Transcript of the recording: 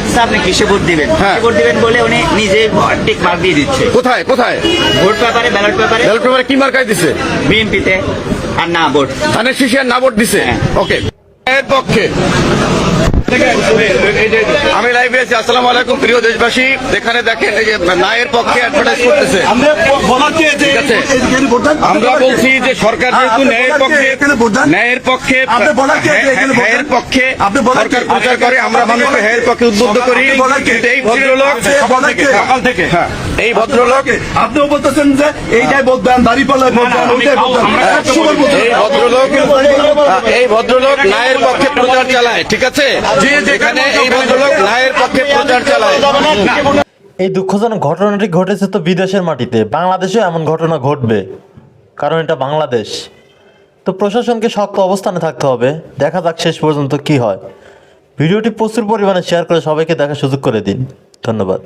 সাথে আপনি কিসে ভোট দিবেন, হ্যাঁ। ভোট দিবেন বলে উনি নিজে টিক মার্ক দিয়ে দিচ্ছে। কোথায় কোথায় ভোট পেপারে, ব্যালট পেপারে, ব্যালট পেপারে কি মার্কায় দিছে? বিএনপিতে আর না ভোট। ধানের শীষে আর না ভোট দিছে। হ্যাঁ। ওকে, এর পক্ষে আমি লাইভে আছি। আসসালামু আলাইকুম প্রিয় দেশবাসী, এখানে দেখেন এই যে নায়ের পক্ষে অ্যাডভার্টাইজ করতেছে। ঠিক আছে, আমরা বলছি যে সরকার যেহেতু ন্যায়ের পক্ষে, ন্যায়ের পক্ষে, হ্যায়ের পক্ষে সরকার প্রচার করে, আমরা মানুষকে হ্যায়ের পক্ষে উদ্বুদ্ধ করি। কিন্তু এই ভদ্রলোক সকাল থেকে, হ্যাঁ, এই ভদ্রলোক, আপনিও বলতেছেন যে এইটাই ভোট দেন, দাঁড়িপাল্লায় ভোট দেন, ওইটাই ভোট দেন। এই ভদ্রলোক ন্যায়ের পক্ষে প্রচার চালায়। ঠিক আছে, যেখানে এই ভদ্রলোক ন্যায়ের পক্ষে প্রচার চালায়। এই দুঃখজনক ঘটনাটি ঘটেছে তো বিদেশের মাটিতে, বাংলাদেশেও এমন ঘটনা ঘটবে, কারণ এটা বাংলাদেশ। তো প্রশাসনকে শক্ত অবস্থানে থাকতে হবে। দেখা যাক শেষ পর্যন্ত কি হয়। ভিডিওটি প্রচুর পরিমাণে শেয়ার করে সবাইকে দেখার সুযোগ করে দিন। ধন্যবাদ।